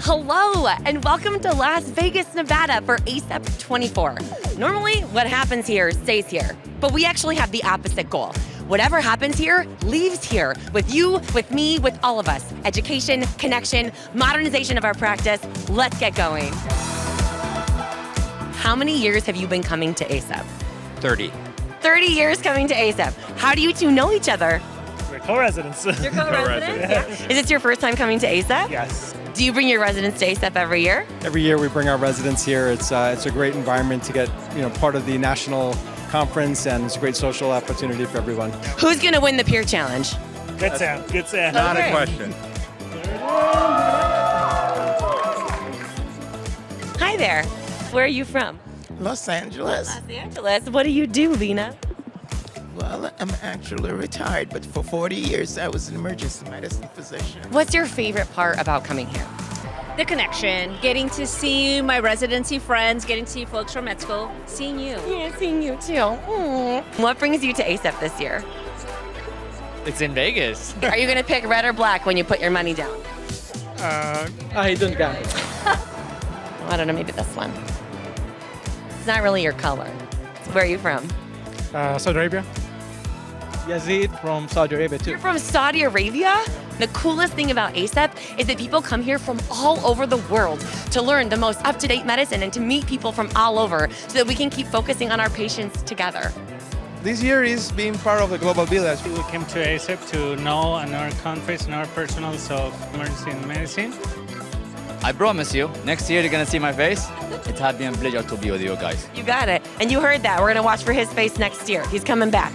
Hello, and welcome to Las Vegas, Nevada for ACEP24. Normally, what happens here stays here, but we actually have the opposite goal. Whatever happens here, leaves here, with you, with me, with all of us. Education, connection, modernization of our practice. Let's get going. How many years have you been coming to ACEP? 30. 30 years coming to ACEP. How do you two know each other? We're co-residents. You're co-residents? Yeah. Is this your first time coming to ACEP? Yes. Do you bring your residents to ACEP every year? Every year we bring our residents here. It's a great environment to get part of the national conference, and it's a great social opportunity for everyone. Who's going to win the peer challenge? Good sound. Good sound. Not Okay. a question. Hi there. Where are you from? Los Angeles. Los Angeles. What do you do, Lena? Well, I'm actually retired, but for 40 years I was an emergency medicine physician. What's your favorite part about coming here? The connection, getting to see my residency friends, getting to see folks from med school, seeing you. Yeah, seeing you too. What brings you to ACEP this year? It's in Vegas. Are you going to pick red or black when you put your money down? I don't got it. I don't know, maybe this one. It's not really your color. Where are you from? Saudi Arabia. Yazid from Saudi Arabia too. You're from Saudi Arabia? The coolest thing about ACEP is that people come here from all over the world to learn the most up-to-date medicine and to meet people from all over so that we can keep focusing on our patients together. This year is being part of the global village. We came to ACEP to know our countries and our personals of emergency medicine. I promise you, next year you're gonna see my face. It had been a pleasure to be with you guys. You got it. And you heard that. We're going to watch for his face next year. He's coming back.